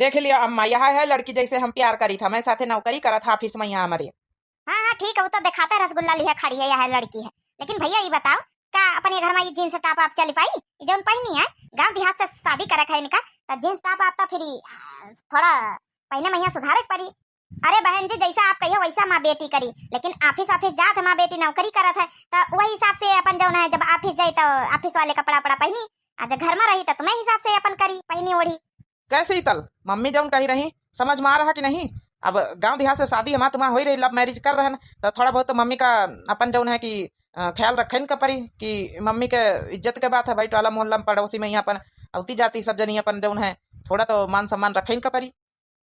देख लिया अम्मा, यह है लड़की जैसे हम प्यार करी था, मैं साथे नौकरी करा था ऑफिस में यहाँ हमारे। हाँ हाँ ठीक है, वो तो दिखाता है रसगुल्ला लिया खड़ी है, यह लड़की है। लेकिन भैया ये बताओ, का अपने घर में ये जींस टॉप आप चली पाई? ये जो पहनी है, गांव देहात से शादी करे है इनका, तो जींस टॉप आप तो फिर थोड़ा पहने मैया सुधारे पड़ी। अरे बहन जी, जैसा आप कहियो वैसा माँ बेटी करी, लेकिन ऑफिस ऑफिस जात है माँ बेटी नौकरी करत है, तो वही हिसाब से अपन जो है जब ऑफिस जाई तो ऑफिस वाले कपड़ा पड़ा पहनी, आज घर में रही तो तुम्हें हिसाब से अपन करी पहनी ओढ़ी। कैसे ही तल मम्मी जौन कही रही समझ में आ रहा कि नहीं? अब गांव देहात से शादी हमारा तुम्हारा हो रही, लव मैरिज कर रहे हैं, तो थोड़ा बहुत तो मम्मी का अपन जौन है कि ख्याल रखे का परी कि मम्मी के इज्जत के बात है भाई, टोला मोहल्ला में पड़ोसी में यहाँ अपन अवती जाती सब जनी अपन जौन है थोड़ा तो मान सम्मान रखे का परी।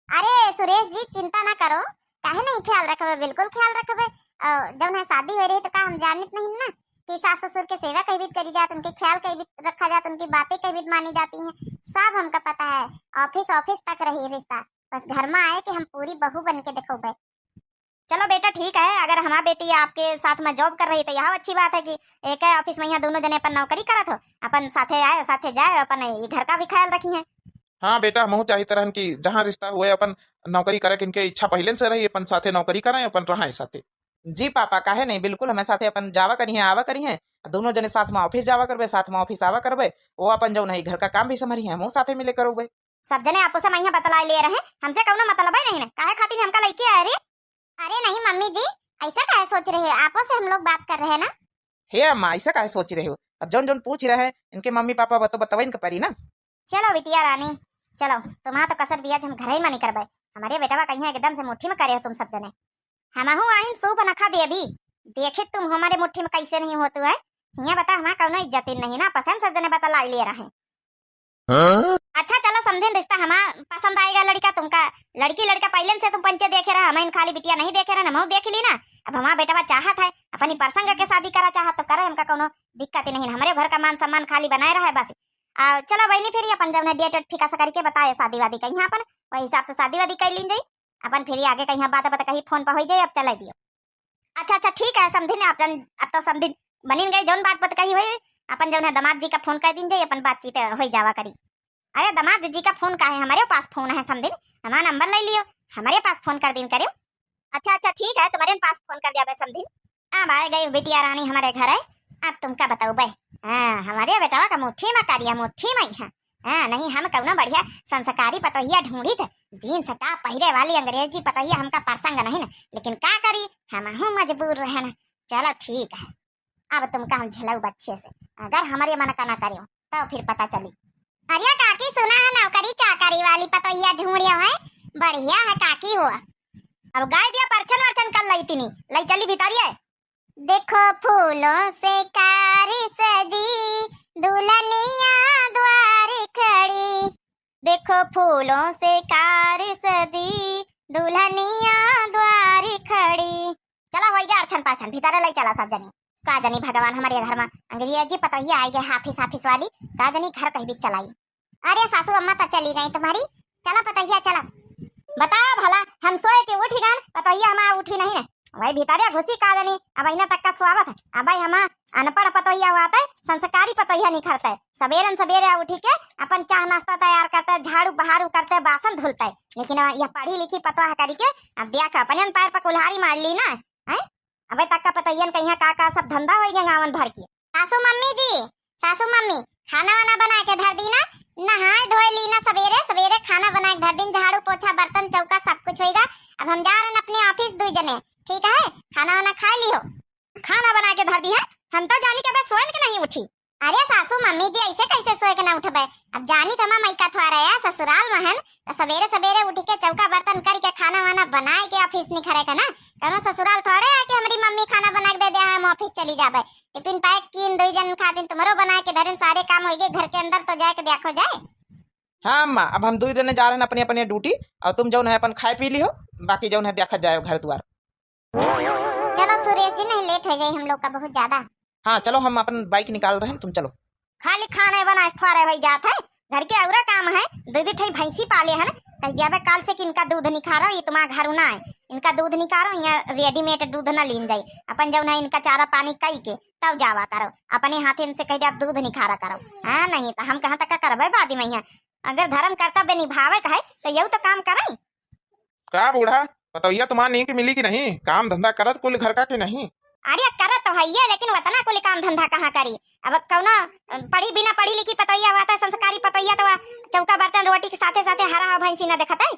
अरे सुरेश जी चिंता ना करो, काहे नहीं ख्याल रखबे, बिल्कुल ख्याल रखबे। जब है शादी हो रही तो का हम जानत नहीं ना कि सास ससुर के सेवा कई भी करी जात, उनके ख्याल कई भी रखा जात, उनकी बातें कई भी मानी जाती हैं, सब हमका पता है। ऑफिस ऑफिस तक रही रिश्ता, बस घर में आए कि हम पूरी बहू बन के देखो भाई। चलो बेटा ठीक है, अगर हमारा बेटी आपके साथ में जॉब कर रही तो यह अच्छी बात है कि एक है ऑफिस में यहाँ दोनों जने अपन नौकरी करत हो, अपन साथे आए साथे जाए, अपन ये घर का भी ख्याल रखी है। हाँ बेटा, मुँह चाहिए तरह की जहाँ रिश्ता हुए अपन नौकरी करे, इनके इच्छा पहले से रही अपन साथे नौकरी कराए, अपन रहा साथे। जी पापा, काहे नहीं, बिल्कुल हमें साथे अपन जावा करी है आवा करी है, दोनों जने साथ में ऑफिस जावा करबे, साथ में ऑफिस आवा करबे, वो अपन जो नहीं घर का काम भी समझी है, मुँह साथे मिले करोगे। सब जने आपस में यहाँ बतला ले रहे, हमसे कौनो मतलब है नहीं ना, काहे खातिर हमका लइके आए रे? अरे नहीं मम्मी जी, ऐसा काहे सोच रहे हैं, आपस से हम लोग बात कर रहे हैं ना। हे अम्मा, ऐसा काहे सोच रहे हो? अब जौन जौन पूछ रहे हैं इनके मम्मी पापा बतावे इनका परी ना। चलो बिटिया रानी, चलो तुम्हारा तो कसर बिया हम घर ही में नहीं करबे, हमारे बेटा कहीं एकदम से मुट्ठी में करे हो तुम सब जने। हमहू आइन सूप नखा दे अभी, देखे तुम हमारे मुट्ठी में कैसे नहीं होते है। यहाँ बता हमारा कौनो इज्जत नहीं ना, पसंद सब जने बता लाई ले रहे हैं। अच्छा चलो समझे, रिश्ता हमारा पसंद आएगा लड़का तुमका, लड़की लड़का पहले से तुम पंचे देखे रहा, हमें खाली बिटिया नहीं देखे रहा, हम देख ली ना। अब हमारा बेटा चाहत है अपनी प्रसंग के शादी करा चाहत तो करे, हमका कोनो दिक्कत ही नहीं, हमारे घर का मान सम्मान खाली बनाए रहा है बस। चलो बहनी फिर अपन जब डेट फिक्स करके बताए शादी वादी कहीं अपन वही हिसाब से शादी वादी कर ली जाई, अपन फिर आगे कहीं बात बता कहीं फोन पर हो जाए, अब चला दियो। अच्छा अच्छा ठीक है समझी ना, अब तो समझी बनी गई, जौन बात बत कही हुई अपन जौन है दामाद जी का फोन कर दिन जाए, अपन बातचीत हो जावा करी। अरे दामाद जी का फोन का है, हमारे पास फोन है समझी, हमारा नंबर ले लियो, हमारे पास फोन कर दिन करियो। अच्छा अच्छा ठीक है, तुम्हारे पास फोन कर दिया समझी। अब आए गई बिटिया रानी हमारे घर है, अब तुमका बताओ भाई। हाँ हमारे बेटा का मुट्ठी में करिया, मुट्ठी में ही है। हाँ नहीं हम कौना बढ़िया संस्कारी पतोहिया ढूंढी थे, जीन्स टॉप पहिरे वाली अंग्रेजी पतोहिया हमका प्रसंग नहीं ना, लेकिन का करी हम मजबूर रहे ना। चलो ठीक है, अब तुमका हम झेलाऊ बच्चे से, अगर हमारे मन का ना करियो तो फिर पता चली। अरे काकी सुना है नौकरी चाकरी वाली पतोहिया ढूंढियो है, बढ़िया है काकी हुआ। अब गाय दिया परछन वर्छन कर लाई तीनी, लाई चली भितारिया। देखो फूलों से कारी सजी दुल्हनिया द्वार खड़ी, देखो फूलों से कारी सजी दुल्हनिया द्वार खड़ी। चला हो गया अर्चन पाछन, भीतर लाई चला सब जनी। का जनी भगवान हमारे घर में अंग्रेजी पतोहिया आई गए हाफिस हाफिस वाली, का जनी घर कहीं भी चलाई। अरे सासू अम्मा तक चली गई तुम्हारी, चला पतोहिया चला। बताओ भला हम सोए के उठी गन, पतोहिया हमारा उठी नहीं ना, वही भीतरे घुसी का जनी। अब इन्हें तक का स्वागत है, अब भाई हम अनपढ़ पतोहिया हुआ है, संस्कारी पतोहिया नहीं करते, सवेरे सवेरे उठी के अपन चाह नाश्ता तैयार करते, झाड़ू बहारू करते, बासन धुलते, लेकिन यह पढ़ी लिखी पतोहा करी के अब देख अपने पैर पर कुल्हाड़ी मार ली ना है। अबे तक का पतोहियन कहीं का सब धंधा हो गया गावन भर की। सासू मम्मी जी, सासू मम्मी खाना वाना बना के धर दी ना, नहाए धोए ली ना, सवेरे सवेरे खाना बना के धर दिन, झाड़ू पोछा बर्तन चौका सब कुछ होएगा। अब हम जा रहे हैं अपने ऑफिस दो जने, ठीक है, खाना वाना खा लियो। खाना बना के धर दी है, हम तो जानी के सोए के नहीं उठी। अरे सासू मम्मी जी ऐसे कैसे सोए के ना उठबे, अब जानी तो माइका थोड़ा है ससुराल में है, तो सवेरे सवेरे उठ के चौका बर्तन करके खाना वाना बनाए के ऑफिस नहीं खड़े का ना, कौनो ससुराल थोड़े है कि हमारी मम्मी खाना बना के दे दे हम ऑफिस चली जाबे। टिफिन पैक कीन दो जन खा दिन तुम्हारो बना के धरन, सारे काम हो गए घर के अंदर, तो जाके देखो जाए। हाँ अम्मा, अब हम दो जने जा रहे हैं अपनी अपनी ड्यूटी, और तुम जौन है अपन खाए पी लियो, बाकी जौन है देखा जाए घर द्वार। चलो सुरेश जी नहीं लेट हो जाए हम लोग का बहुत ज्यादा। हाँ चलो, हम अपन बाइक निकाल रहे हैं, तुम चलो। खाली खाने बना थोड़े भाई जात है, घर के औरा काम है, दूध ठई भैंसी पाले है ना, कह दिया काल से कि इनका दूध निखारो, ये तुम्हारा घर ना है, इनका दूध निकारो, यहाँ रेडीमेड दूध ना लीन जाये, अपन जब ना इनका चारा पानी कई के तब जावा करो, अपने हाथ इनसे कह दिया दूध निखारा करो। हाँ नहीं तो हम कहाँ तक करबे बादी में, अगर धर्म कर्तव्य निभावे का है तो यू तो काम करे। का बूढ़ा पतोहिया तुम्हारा नहीं कि मिली कि नहीं, काम धंधा करत कुल घर का कि नहीं? अरे करत तो है लेकिन वतना कुल काम धंधा कहाँ करी। अब कौना पढ़ी बिना पढ़ी लिखी पतोहिया हुआ था, संस्कारी पतोहिया तो चौका बर्तन रोटी के साथे साथे हरा भैंसी न देखत है।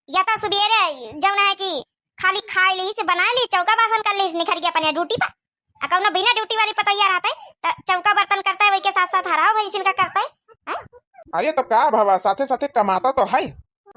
या तो सुबेरे जौन है कि खाली खाई ली से बना ली, चौका बासन कर ली, निखर गया अपने ड्यूटी पर। कौनो बिना ड्यूटी वाली पतोहिया रहता है तो चौका बर्तन करता है, वही के साथ साथ हरा भैंसी का करता है। अरे तो का भावा साथे साथे कमाता तो है।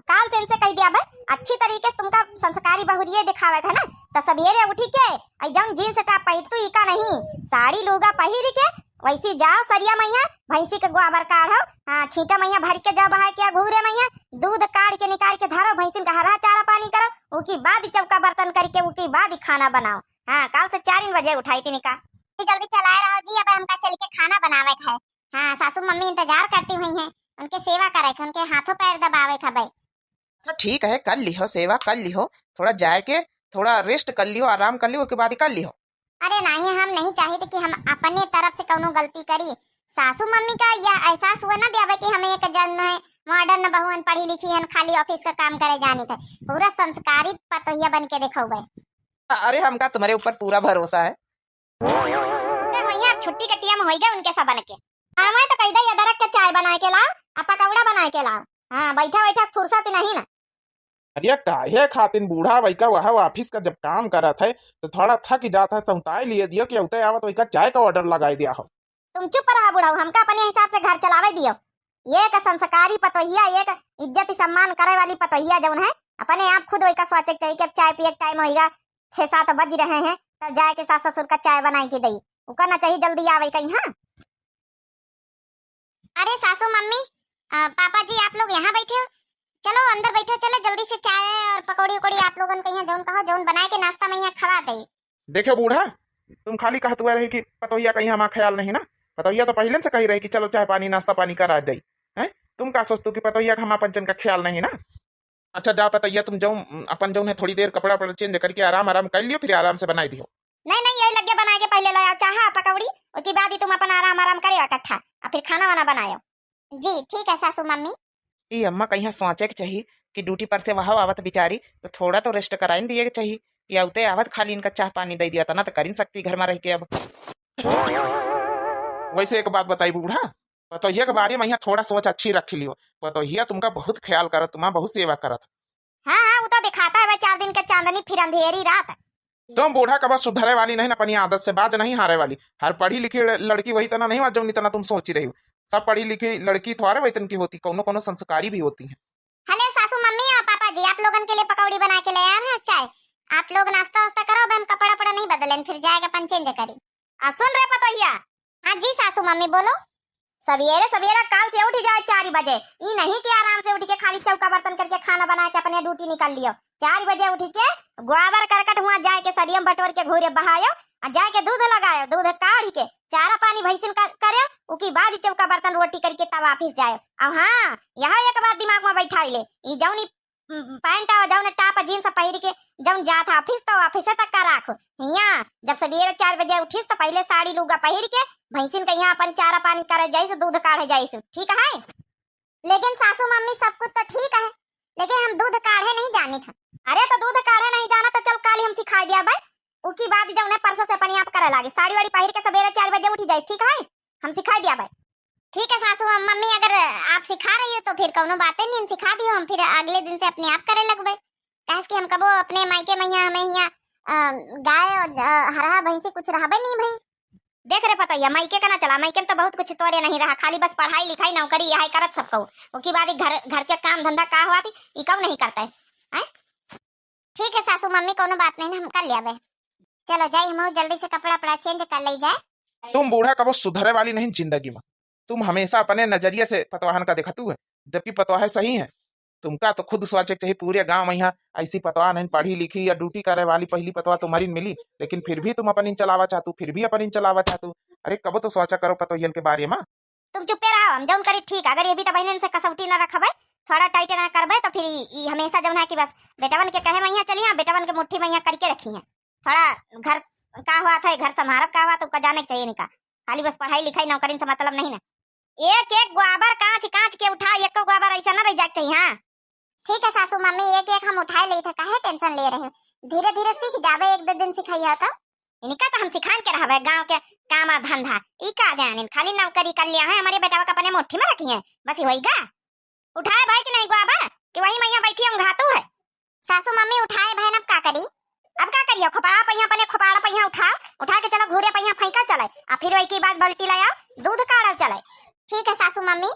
काल से इनसे कह दिया भाई अच्छी तरीके से तुमका संस्कारी बहुरिये दिखावे है ना, तो सवेरे उठी के जौन जीन्स टॉप पहिर तू इका नहीं, साड़ी लुगा पहिर के वैसी जाओ सरिया मैया भैंसी के गोबर काढ़ो, हाँ छींटा मैया भर के जाओ बहा के घूरे मैया दूध काढ़ के निकाल के धरो, भैंसिन का हरा चारा पानी करो, उकी बाद चौका बर्तन करके उकी बाद खाना बनाओ। हाँ काल से 4 बजे उठाई थी निका। जल्दी चलाए रहो जी, अब हमका चल के खाना बनावे है। हाँ सासू मम्मी इंतजार करती हुई है, उनके सेवा करे थे, उनके हाथों पैर दबावे था भाई। तो ठीक है कर लिहो, सेवा कर लिहो, थोड़ा जाए के थोड़ा रेस्ट कर लियो, आराम कर लियो, उसके बाद ही कर लियो। अरे नहीं हम नहीं चाहते कि हम अपने तरफ से कोनो गलती करी। सासू मम्मी का यह एहसास हुआ ना देवे कि हमें एक जन है मॉडर्न बहुन पढ़ी लिखी है, खाली ऑफिस का काम करे जानी थे, पूरा संस्कारी पतोहिया बन के देखो भाई। अरे हमका तुम्हारे ऊपर पूरा भरोसा है। भैया छुट्टी के टीम होई गए उनके सब बन के। मैं तो कह दई अदरक का चाय बना के लाओ, पकौड़ा बना के लाओ। हाँ बैठा बैठा फुर्सत नहीं ना। अरे काहे खातिन बूढ़ा वैका वह ऑफिस का जब काम करा था तो थोड़ा थक जाता है, सौताए लिए दियो कि उते आवत वैका चाय का ऑर्डर लगाई दिया हो। तुम चुप रहा बुढ़ाऊ, हमका अपने हिसाब से घर चलावे दियो। एक संस्कारी पतोहिया, एक इज्जत सम्मान करे वाली पतोहिया जौन है अपने आप खुद वही का सोचे चाहिए कि अब चाय पिए टाइम होगा, 6-7 बज रहे हैं, तब जाए के सास ससुर का चाय बनाई के दई उका ना चाहिए जल्दी आवे कहीं। हाँ अरे सासू मम्मी पापा जी आप लोग यहाँ बैठे हो, चलो अंदर बैठो, चलो जल्दी से चाय और पकौड़ी उकौड़ी आप लोगन के यहाँ जौन कहो जौन बनाए के नाश्ता में यहाँ खवा दई। देखो बूढ़ा तुम खाली कहत हुआ रही कि पतोहिया कहीं हमारा ख्याल नहीं ना, पतोहिया तो पहले से कही रही कि चलो चाय पानी नाश्ता पानी करा दई है। तुम का सोचते कि पतोहिया का हमारा पंचन का ख्याल नहीं ना। अच्छा जाओ पतोहिया तुम जाओ अपन जो है थोड़ी देर कपड़ा वपड़ा चेंज करके आराम आराम कर लियो, फिर आराम से बनाई दियो। नहीं यही लगे बना के पहले लाया चाह पकौड़ी, उसके बाद ही तुम अपन आराम आराम करियो इकट्ठा और फिर खाना वाना बनायो। जी ठीक है सासू मम्मी। ये अम्मा कहीं सोचे के चाहिए कि ड्यूटी पर से वहां आवत बिचारी तो थोड़ा तो रेस्ट कराइन दिए के चाहिए, कि आवते आवत खाली इनका चाह पानी दे दिया था ना तो कर सकती घर में रह के। अब वैसे एक बात बताई बूढ़ा, पतोहिया के बारे में यहाँ थोड़ा सोच अच्छी रख लियो, पतोहिया तुमका बहुत ख्याल करत, तुम्हारा बहुत सेवा करत। हाँ वो तो दिखाता है 4 दिन के चांदनी फिर अंधेरी रात। तुम बूढ़ा का बस सुधरे वाली नहीं ना, अपनी आदत से बाज नहीं हारे वाली। हर पढ़ी लिखी लड़की वही तना नहीं जो इतना तुम सोच रही हो, सब पढ़ी लिखी लड़की थोड़े वेतन की होती, कोनो कोनो संस्कारी भी होती है। हेलो सासू मम्मी और पापा जी आप लोगन के लिए पकौड़ी बना के ले आए हैं चाय, आप लोग नाश्ता वास्ता करो, हम कपड़ा पड़ा नहीं बदलें फिर जाएगा अपन चेंज करी। सुन रहे पतोहिया? हाँ जी सासू मम्मी बोलो। सवेरे सवेरे काल से उठ जाए 4 बजे, ये नहीं कि आराम से उठ के खाली चौका बर्तन करके खाना बना के अपने ड्यूटी निकल लियो। 4 बजे उठ के गोबर करकट हुआ जाए के सरियम बटोर के घूरे बहायो, जाए के दूध लगायो, दूध काढ़ी के चारा पानी भैंसिन का करे, उकी बाद ही चौका बर्तन रोटी करके तब ऑफिस जाए। अब हाँ यहाँ एक बात दिमाग में बैठा ले, जौन पैंट और जौन टॉप जींस पहिर के जौन जात ऑफिस तो ऑफिस तक का राखो। यहाँ जब सवेरे 4 बजे उठिस तो पहले साड़ी लुगा पहिर के भैंसिन का यहाँ अपन चारा पानी करे जाइस, दूध काढ़े जाइस, ठीक है? लेकिन सासू मम्मी सब कुछ तो ठीक है, लेकिन हम दूध काढ़े नहीं जाने था। अरे तो दूध काढ़े नहीं जाना तो चल काली हम सिखा दिया भाई, उकी बाद जब उन्हें परसों से अपने आप करे लागे, साड़ी वाड़ी पहिर के सवेरे 4 बजे उठी जाए, ठीक है? हम सिखा दिया भाई। ठीक है सासू मम्मी अगर आप सिखा रही हो तो फिर कोनो बातें नहीं, हम सिखा दियो, हम फिर अगले दिन से अपने आप करे लगबे। कैसे कि हम कबो अपने मायके में हमें यहाँ गाय और हरा भैंसी कुछ रहबे नहीं भाई। देख रे पता मायके का ना चला, मायके में तो बहुत कुछ तोरे नहीं रहा, खाली बस पढ़ाई लिखाई नौकरी यही करत सब कहू, उसके बाद घर के काम धंधा का हुआ थी ये कब नहीं करता है? ठीक है सासू मम्मी कोनो बात नहीं, हम कर लिया बे। चलो जाए हम जल्दी से कपड़ा पड़ा चेंज कर ले जाए। तुम बूढ़ा कबो सुधरे वाली नहीं जिंदगी में, तुम हमेशा अपने नजरिए से पतवाहन का देखतू है, जबकि पतवाह सही है। तुमका तो खुद सोचे चाहिए पूरे गांव में यहाँ ऐसी पतवाह नहीं पढ़ी लिखी या ड्यूटी करे वाली पहली पतवाह तुम्हारी मिली, लेकिन फिर भी तुम अपन इन चलावा चाहतू, फिर भी अपन इन चलावा चाहतू। अरे कबो तो सोचा करो पतोहियन के बारे में। तुम चुपे रहो, हम जौन करी ठीक, अगर ये भी तो बहन से कसौटी न रखबे, थोड़ा टाइट ना करबे तो फिर ये हमेशा जौन है कि बस बेटवन के कहे में यहाँ चली, बेटवन के मुट्ठी में यहाँ करके रखी है। थोड़ा घर का हुआ था, घर संभारब का हुआ तो जाने चाहिए नहीं का, खाली बस पढ़ाई लिखाई नौकरी से मतलब नहीं ना। एक एक ग्वाबर कांच कांच के उठाओ, एक ग्वाबर ऐसा ना रह जाए कहीं। हाँ ठीक है सासू मम्मी, एक एक हम उठाए ले थे, काहे टेंशन ले रहे हो, धीरे धीरे सीख जाबे, एक दो दिन सिखाइया तो इनका तो हम सिखान के रहबे गांव के काम आ धंधा। ई का जाने खाली नौकरी कर लिया है, हमारे बेटा का अपने मुट्ठी में रखी है, बस ही होएगा। उठाए भाई कि नहीं ग्वाबर, कि वही मैया बैठी हूं घातू है। सासू मम्मी उठाए बहन, अब का करी, अब का करियो, खोपड़ा पहिया अपने खोपड़ा पहिया उठा के चलो घूरे पहिया फेंका चले, और फिर वही की बात बाल्टी लाया दूध काढ़ा चले। ठीक है सासू मम्मी।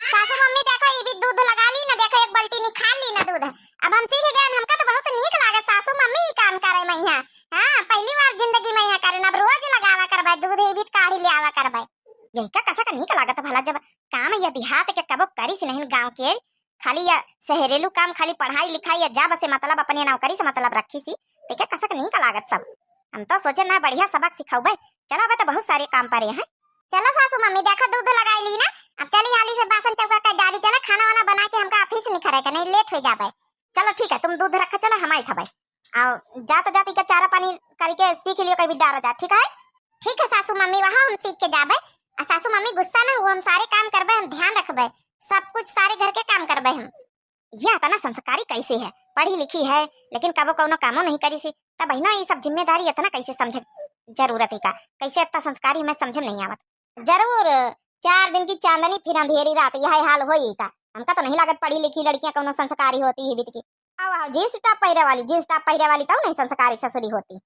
सासू मम्मी देखो ये भी दूध लगा ली ना, देखो एक बाल्टी निकाल ली ना दूध, अब हम सीख गए, हमका तो बहुत नीक लागे सासू मम्मी ई काम करे मैया। हां पहली बार जिंदगी में यह करना, अब रोज लगावा करबे दूध, ये भी काढ़ी ले आवा करबे, यही का कसा का नीक लागत भला, जब काम ये देहात के कबो करी से नहीं गांव के, खाली या शहरेलू काम, खाली पढ़ाई लिखाई या जब से मतलब अपने नौकरी से मतलब रखी सी, ते क्या कसा का नीक लागत सब। हम तो सोचे ना बढ़िया सबक सिखाऊबे, चलो अब तो बहुत सारे काम पड़े हैं। चलो सासू मम्मी देखो दूध लगाई ली ना, अब चली हाली से बासन चौका कर डाली, चलो खाना वाना बना के हमका ऑफिस निखरे का नहीं लेट हो जाबे। चलो ठीक है, तुम दूध रखा, चलो हम आई थबे, आओ जात जाती का चारा पानी करके सीख लियो, कभी डारा जा, ठीक है। ठीक है सासू मम्मी, वहां हम सीख के जाबे। और सासू मम्मी गुस्सा ना हो, हम सारे काम करबे, हम ध्यान रखबे, सब कुछ सारे घर के काम करबे हम। यह तना संस्कारी कैसे है, पढ़ी लिखी है लेकिन कबो कौनो कामो नहीं करी सी, तब बहिना ये सब जिम्मेदारी इतना कैसे समझ जरूरत है का, कैसे इतना संस्कारी हमें समझ नहीं आवत। जरूर 4 दिन की चांदनी फिर अंधेरी रात, यह हाल होई का, हमका तो नहीं लागत पढ़ी लिखी लड़कियां कौनो संस्कारी होती है बीत की। आओ जींस टॉप पहिरे वाली तो नहीं संस्कारी ससुरी होती।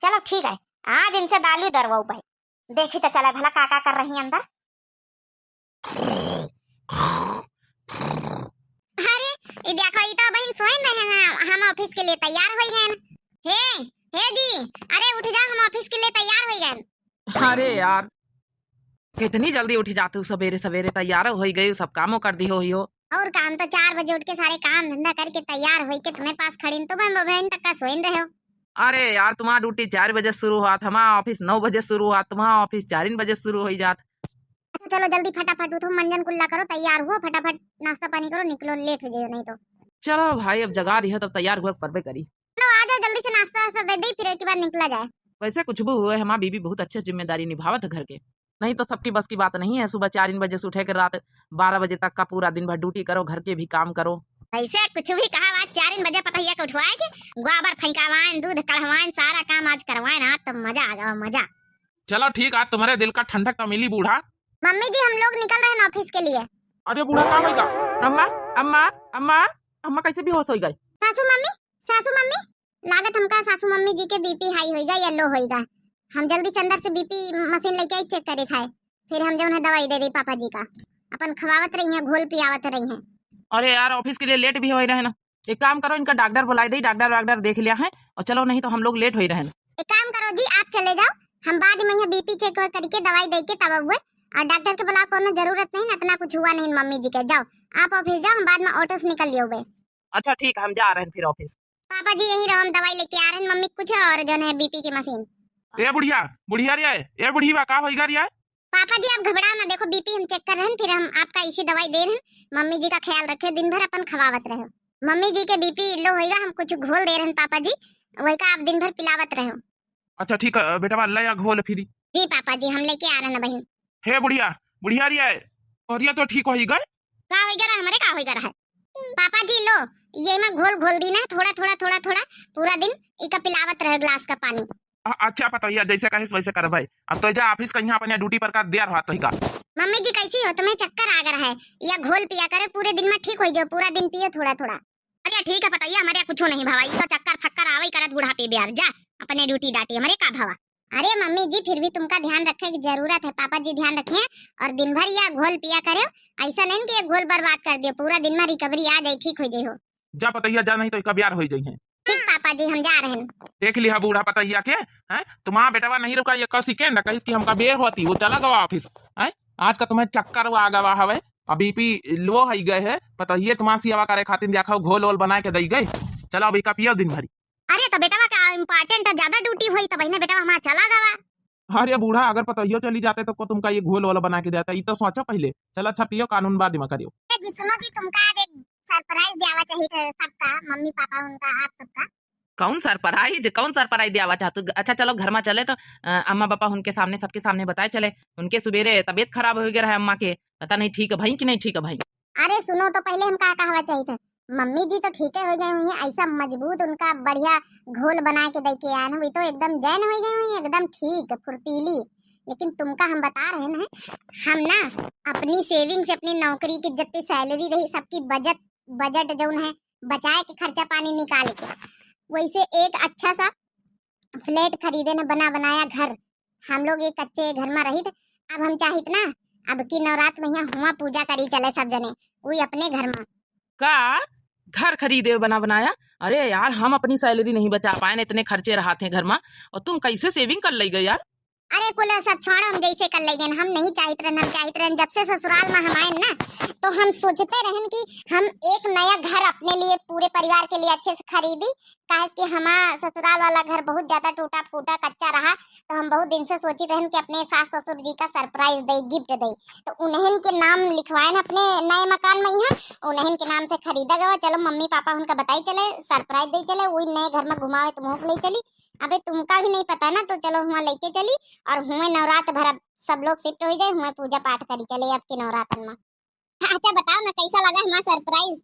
चलो ठीक है, आज इनसे दालू दरवाऊ भाई, देखी तो चला भला काका कर रही अंदर। अरे ये देखो, ये तो बहन सोए रहे हैं, हम ऑफिस के लिए तैयार हो गए। हे जी, अरे उठ जा, हम ऑफिस के लिए तैयार हो गए। अरे यार कितनी जल्दी उठी जाती हूँ, सवेरे सवेरे तैयार हो गई, सब कामों कर दी हो। और काम तो 4 बजे उठ के सारे काम धंधा करके तैयार हो के तुम्हें पास खड़ी, तो मैं बहन तक का सोइन रहे हो। अरे यार तुम्हारा ड्यूटी 4 बजे शुरू हुआ, हमारा ऑफिस 9 बजे शुरू हुआ, तुम्हारा ऑफिस 4 बजे शुरू हो जात। अच्छा चलो जल्दी फटाफट उठो, मंजन कुल्ला करो, तैयार हो, फटाफट नाश्ता पानी करो, निकलो, लेट हो जाओ नहीं तो। चलो भाई अब जगा दी है तब तैयार हुआ परबे करी। चलो आ जाओ जल्दी से, नाश्ता वास्ता दे दे, फिर एक बार निकला जाए। वैसे कुछ भी हुए हमारी बीबी बहुत अच्छे जिम्मेदारी निभावत है घर के, नहीं तो सबकी बस की बात नहीं है, सुबह 4 बजे से उठे कर रात 12 बजे तक का पूरा दिन भर ड्यूटी करो, घर के भी काम करो। ऐसे कुछ भी कहा, आज 4 बजे पतैया के उठवाए के गोबर फेंकावाएं, दूध कढ़वाएं, सारा काम आज करवाएं ना, तो मजा आ जाओ मजा। चलो ठीक, आज तुम्हारे दिल का ठंडक तो मिली बूढ़ा। मम्मी जी हम लोग निकल रहे हैं ऑफिस के लिए। अरे बूढ़ा कहाँ होगा? अम्मा अम्मा अम्मा अम्मा कैसे भी होश हो गई? सासू मम्मी लागत हमका सासू मम्मी जी के बीपी हाई होएगा या लो होएगा, हम जल्दी से अंदर से बीपी मशीन लेके आई चेक करे खाए, फिर हम जो है दवाई दे दी पापा जी का, अपन खवावत रही है, घोल पियावत रही है। अरे यार ऑफिस के लिए लेट भी हो रहे ना, एक काम करो इनका डॉक्टर बुलाई दे, डॉक्टर देख लिया है, और चलो नहीं तो हम लोग लेट हो ही रहे। एक काम करो जी, आप चले जाओ, हम बाद में यहाँ बीपी चेक करके दवाई दे के तब हुए, और डॉक्टर के बुला कोनो जरूरत नहीं, इतना कुछ हुआ नहीं मम्मी जी के, जाओ आप ऑफिस जाओ, हम बाद में ऑटो से निकल लियोगे। अच्छा ठीक, हम जा रहे हैं फिर ऑफिस। पापा जी यही रहो, हम दवाई लेके आ रहे हैं, मम्मी कुछ और जो है बीपी की मशीन। ए बुढ़िया बुढ़िया रे, ए बुढ़िया कहाँ होगा रे? पापा जी आप घबराओ ना, देखो बीपी हम चेक कर रहे हैं, फिर हम आपका इसी दवाई दे रहे हैं, मम्मी जी का ख्याल रखो, दिन भर अपन खवावत रहो, मम्मी जी के बीपी लो होगा, हम कुछ घोल दे रहे हैं पापा जी, वही का आप दिन भर पिलावत रहो। अच्छा ठीक है बेटा, अल्लाह या घोल फिरी। जी पापा जी हम लेके आ रहे हैं बहन। हे बुढ़िया बुढ़िया रे, और ये तो ठीक हो ही गए। का होगा रहा हमारे, का होगा रहा पापा जी, लो ये मैं घोल दी ना, थोड़ा पूरा दिन इका पिलावत रहे ग्लास का पानी। अच्छा पता है, जैसे कहे वैसे कर भाई। अब तो जा ऑफिस का यहाँ अपने ड्यूटी पर का देर हुआ तो ही का। मम्मी जी कैसी हो, तुम्हें चक्कर आ गया है या घोल पिया करे, पूरे दिन में ठीक हो जाओ, पूरा दिन पियो थोड़ा। अरे ठीक है, बताइए हमारे कुछ नहीं भाई, तो चक्कर फक्कर आवे करत बुढ़ापे बिहार, जा अपने ड्यूटी डाटी, हमारे का भावा। अरे मम्मी जी फिर भी तुमका ध्यान रखने की जरूरत है, पापा जी ध्यान रखे, और दिन भर या घोल पिया करे, ऐसा नहीं कि घोल बर्बाद कर दियो, पूरा दिन में रिकवरी आ जाए, ठीक हो जाए हो। जा पतैया जा, नहीं तो इसका ब्याह हो जाए। ठीक पापा जी हम जा रहे हैं। देख लिया बूढ़ा पतैया के, हैं तुम्हारा बेटा नहीं रुका, ये कसी के न कहीं की हमका बेर होती, वो चला गवा ऑफिस, हैं आज का तुम्हें चक्कर आ गवा हवे, अभी पी लो ही गए है, पतैया तुम्हारा सेवा करे खातिर देखो घोल वोल बना के दई गए, चलो अभी का पियो दिन भरी। अरे तो बेटा का इम्पोर्टेंट है, ज्यादा ड्यूटी हुई तो बहने बेटा हमारा चला गवा। अरे बूढ़ा अगर पतैया चली जाते तो को तुमका ये घोल वाला बना के देता, ये तो सोचो पहले। चलो अच्छा पियो, कानून बाद में करियो। जी सुनो जी, तुमका आज एक सरप्राइज देवा चाहिए था सबका, मम्मी पापा उनका, आप सबका। कौन सरप्राइज दिया हुआ चाहतू? अच्छा चलो घर में चले तो अम्मा पापा उनके सामने सबके सामने बताए चले। उनके सुबेरे तबीयत खराब हो गया है अम्मा के, पता नहीं ठीक है भाई कि नहीं ठीक है भाई। अरे सुनो तो पहले हम का कहवा चाहिए था। मम्मी जी तो ठीक हो गए हुई हैं, ऐसा मजबूत उनका बढ़िया घोल बना के दे के आए हैं, वही तो एकदम जैन हो गई हुई हैं, एकदम ठीक फुर्तीली। लेकिन तुमका हम बता रहे हैं, हम ना अपनी सेविंग से अपनी नौकरी की जितनी सैलरी रही सबकी बजट बजट जो है बचाए के खर्चा पानी निकाल के वैसे एक अच्छा सा फ्लैट खरीदे न, बना बनाया घर। हम लोग एक कच्चे घर में रही थे, अब हम चाहिए ना अब की नवरात्र में यहाँ हुआ पूजा करी चले सब जने वही अपने घर में। का घर खरीदे बना बनाया? अरे यार हम अपनी सैलरी नहीं बचा पाए न, इतने खर्चे रहाते घर में, और तुम कैसे सेविंग कर ली गई यार? अरे कुल सब छोड़ो, हम जैसे कर लेंगे हम नहीं चाहते रहन, हम चाहते रहन जब से ससुराल में हम आए ना तो हम सोचते रहन कि हम एक नया घर अपने लिए पूरे परिवार के लिए अच्छे से खरीदी। काहे कि हमारा ससुराल वाला घर बहुत ज्यादा टूटा फूटा कच्चा रहा, तो हम बहुत दिन से सोची रहन कि अपने सास ससुर जी का सरप्राइज दे, गिफ्ट दे। तो उन्हें के नाम लिखवाए ना अपने नए मकान में, यहाँ उन्हें के नाम से खरीदा गया। चलो मम्मी पापा उनका बताई चले, सरप्राइज दे चले, वही नए घर में घुमावे तो मुँह ले चली। अबे तुमका भी नहीं पता ना, तो चलो वहाँ लेके चली और हुए नवरात्र भर अब सब लोग शिफ्ट हो जाए, हुए पूजा पाठ करी चले अब के नवरात्र में। अच्छा बताओ ना कैसा लगा हमारा सरप्राइज?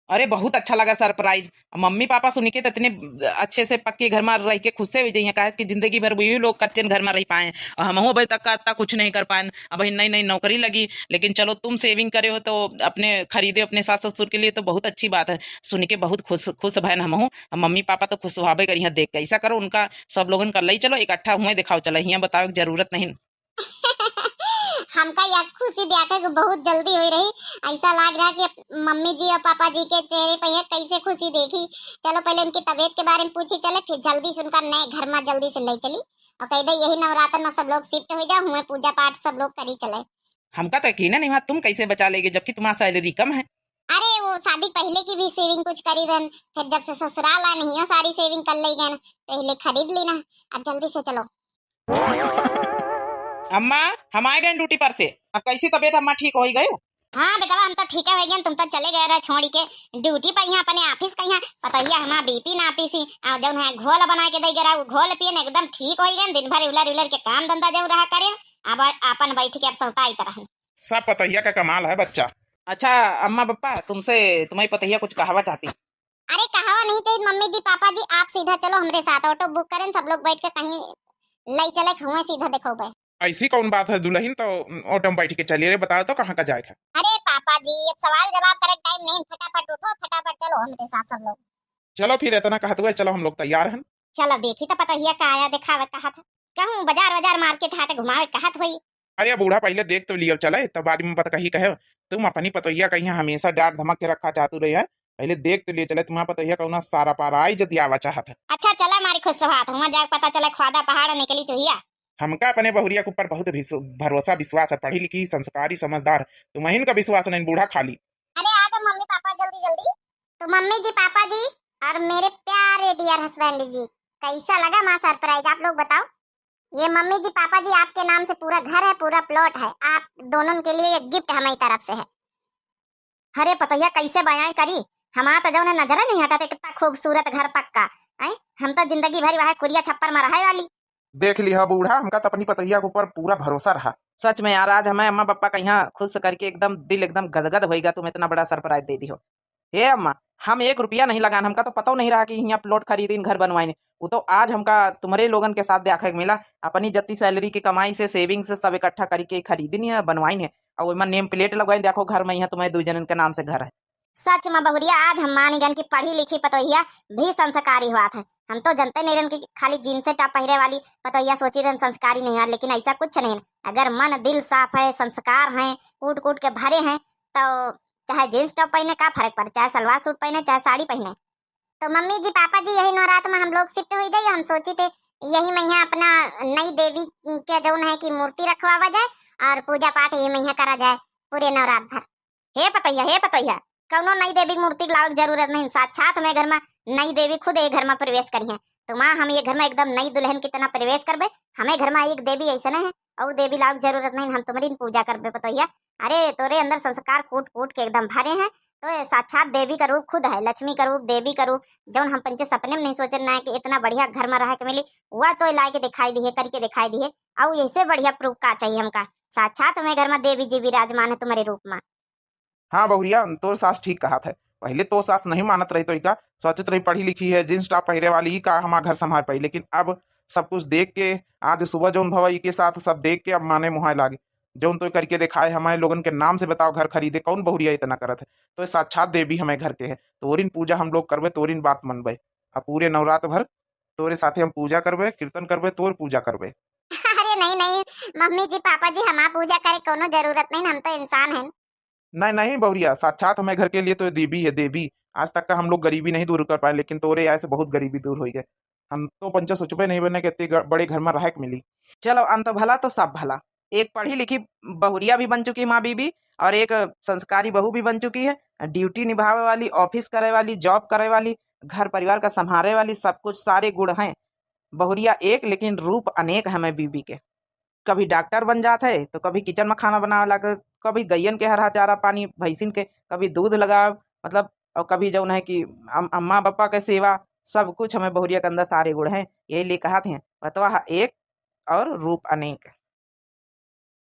अरे बहुत अच्छा लगा सरप्राइज। मम्मी पापा सुन के तो इतने अच्छे से पक्के घर में रह के खुश से हो जाइए, कहे कि जिंदगी भर वही लोग कच्चे घर में रह पाए और हम अभी तक का इतना कुछ नहीं कर पाए। अब नई नई नौकरी लगी, लेकिन चलो तुम सेविंग करे हो तो अपने खरीदे अपने सास ससुर के लिए, तो बहुत अच्छी बात है। सुन के बहुत खुश खुश भैन हम हूँ, मम्मी पापा तो खुश हुआ करी यहाँ देख के। ऐसा करो उनका सब लोगन कर ली, चलो इकट्ठा हुए दिखाओ चलो, यहाँ बताओ जरूरत नहीं। हमका यह खुशी देखा कि बहुत जल्दी हुई रही, ऐसा लग रहा कि मम्मी जी और पापा जी के चेहरे पर यह कैसे खुशी देखी। चलो पहले उनकी तबीयत के बारे में पूछी चले, फिर जल्दी से उनका नए घर में जल्दी से ले चली और कह दे यही नवरात्र में सब लोग शिफ्ट हो जाओ, हुए पूजा पाठ सब लोग करी चले। हमका तो यकीन नहीं हुआ तुम कैसे बचा लेगे जबकि तुम्हारा सैलरी कम है। अरे वो शादी पहले की भी सेविंग कुछ करी रहन, फिर जब से ससुराल आए नहीं सारी सेविंग कर ली गए, पहले खरीद ली ना। अब जल्दी से चलो। अम्मा हम आए गए ड्यूटी पर से, अब कैसी तबीयत अम्मा ठीक हो गई? हाँ बेटा हम तो ठीक है गए, तुम तो चले गए रहे छोड़ी के ड्यूटी पर, यहाँ अपने ऑफिस का यहाँ पता ही हमारा बीपी ना पीसी जब है घोल बना के दे गया वो घोल पिए एकदम ठीक हो गए। दिन भर उलर उलर के काम धंधा जो रहा करे, अब अपन बैठ के अब सौता तरह सब पतैया का कमाल है बच्चा। अच्छा अम्मा पापा तुमसे तुम्हारी पतैया कुछ कहवा चाहती? अरे कहावा नहीं चाहिए मम्मी जी पापा जी, आप सीधा चलो हमारे साथ, ऑटो बुक करें सब लोग बैठ के कहीं ले चले हुए सीधा। देखो भाई ऐसी कौन बात है दुल्हन, तो ऑटो में बैठ के चलिए। रे बताओ तो कहाँ का जाएगा? अरे पापा जी अब सवाल जवाब करे टाइम नहीं, फटाफट उठो फटाफट चलो हमारे साथ सब लोग। चलो फिर इतना कहते हुए चलो हम लोग तैयार हैं। चलो देखी तो पता ही का आया दिखावे कहा था, कहूँ बाजार बाजार मार्केट हाट घुमावे कहा था भाई। अरे बूढ़ा पहले देख तो लियो चले, तब बाद में पता कही कहे तुम अपनी पतैया कहीं हमेशा डांट धमक के रखा चाहतू रही है, पहले देख तो लिए चले तुम्हारा पतैया कौन सारा पारा आई जदी आवा चाहत है। अच्छा चला हमारी खुश सवात हुआ जाके पता चला ख्वादा पहाड़ निकली चुहिया। हमका अपने बहुरिया के ऊपर बहुत भरोसा विश्वास है, पढ़ी लिखी संस्कारी समझदार, तुम्हें का विश्वास नहीं बूढ़ा खाली। अरे आ जाओ मम्मी पापा जल्दी जल्दी। तो मम्मी जी पापा जी और मेरे प्यारे डियर हस्बैंड जी, कैसा लगा माँ सरप्राइज आप लोग बताओ। ये मम्मी जी पापा जी आपके नाम से पूरा घर है, पूरा प्लॉट है, आप दोनों के लिए एक गिफ्ट हमारी तरफ से है। अरे पतैया कैसे बयां करी, हमारा तो जो नजर नहीं हटा कितना खूबसूरत घर पक्का है, हम तो जिंदगी भर वह कुरिया छप्पर में रहा वाली। देख लिया बूढ़ा, हमका तो अपनी पतैया के ऊपर पूरा भरोसा रहा। सच में यार आज हमें अम्मा पापा का यहाँ खुश करके एकदम दिल एकदम गदगद होएगा, तुम इतना बड़ा सरप्राइज दे दी हो। हे अम्मा हम 1 रुपया नहीं लगान, हमका तो पता नहीं रहा कि यहाँ प्लॉट खरीदी घर बनवाए, वो तो आज हमका तुम्हारे लोगन के साथ देखा मिला। अपनी जत्ती सैलरी की कमाई से सेविंग से सब इकट्ठा करके खरीदी नहीं है बनवाई है, और वही नेम प्लेट लगवाई, देखो घर में यहाँ तुम्हारे 2 जनन के नाम से घर है। सच में बहुरिया आज हम मानीगन की पढ़ी लिखी पतोहिया भी संस्कारी हुआ था। हम तो जनते नहीं रन की खाली जीन्स टॉप पहरे वाली पतोहिया सोची रन संस्कारी नहीं है, लेकिन ऐसा कुछ नहीं। अगर मन दिल साफ है, संस्कार हैं, कूट कूट के भरे हैं, तो चाहे जीन्स टॉप पहने का फर्क पड़े, चाहे सलवार सूट पहने चाहे साड़ी पहने। तो मम्मी जी पापा जी यही नवरात्र में हम लोग शिफ्ट हो जाइए, हम सोचे थे यही में यहाँ अपना नई देवी के जो है की मूर्ति रखवावा जाए और पूजा पाठ यही में करा जाए पूरे नवरात्र भर। हे पतैया कौनो नई देवी मूर्ति लावे जरूरत नहीं, साक्षात हमें घर में नई देवी खुद एक घर में प्रवेश करी है, तो माँ हम ये घर में एकदम नई दुल्हन की तरह प्रवेश करबे। हमें घर में एक देवी ऐसा है और देवी लावे जरूरत नहीं, हम तुम्हारी पूजा करबे पतैया। अरे तोरे अंदर संस्कार कूट कूट के एकदम भरे हैं, तो ये साक्षात देवी का रूप खुद है, लक्ष्मी का रूप, देवी का रूप, जौन हम पंचे सपने में नहीं सोचन ना कि इतना बढ़िया घर में रह के मिली, वह तो ला के दिखाई दी है, करके दिखाई दी है। और ऐसे बढ़िया प्रूफ का चाहिए हमका, साक्षात हमें घर में देवी जी विराजमान है तुम्हारे रूप में। हाँ बहुरिया, तो सास ठीक कहा था। पहले तो सास नहीं मानत रही, तो का सोचत रही पढ़ी लिखी है, जींस टॉप पहरे वाली ही का हमारा घर संभाल पाई, लेकिन अब सब कुछ देख के, आज सुबह जौन भवाई के साथ सब देख के अब माने मुहाय लागे। जौन तो करके दिखाए हमारे लोगन के नाम से बताओ घर खरीदे, कौन बहुरिया इतना करत है। तो ये साक्षात देवी हमें घर के है, तोरिन पूजा हम लोग करबे, तोरिन बात मनबे। अब पूरे नवरात्र भर तोरे साथे हम पूजा करबे, कीर्तन करबे, तोर पूजा करबे। अरे नहीं नहीं मम्मी जी पापा जी, हमारा पूजा करे कोनो जरूरत नहीं, हम तो इंसान हैं। नहीं नहीं बहुरिया, साक्षात हमें घर के लिए तो देवी है, देवी। आज तक का हम लोग गरीबी नहीं दूर कर पाए, लेकिन तोरे ऐसे बहुत गरीबी दूर हो गए। हम तो पंचा सोचबे नहीं बने कि इतने बड़े घर में रह के मिली। चलो अंत भला तो सब भला। एक पढ़ी लिखी बहुरिया भी बन चुकी है माँ बीबी, और एक संस्कारी बहू भी बन चुकी है, ड्यूटी निभावे वाली, ऑफिस करे वाली, जॉब करे वाली, घर परिवार का संभाले वाली, सब कुछ सारे गुण हैं। बहुरिया एक, लेकिन रूप अनेक है मैं बीबी के। कभी डॉक्टर बन जाता है, तो कभी किचन में खाना बनावे लगे, कभी गैयन के हरा चारा पानी भैंसिन के, कभी दूध लगा, मतलब, और कभी जो है कि अम्मा पापा के सेवा, सब कुछ हमें बहुरिया के अंदर सारे गुण हैं। यही लिए कहा थे, बतवा एक और रूप अनेक।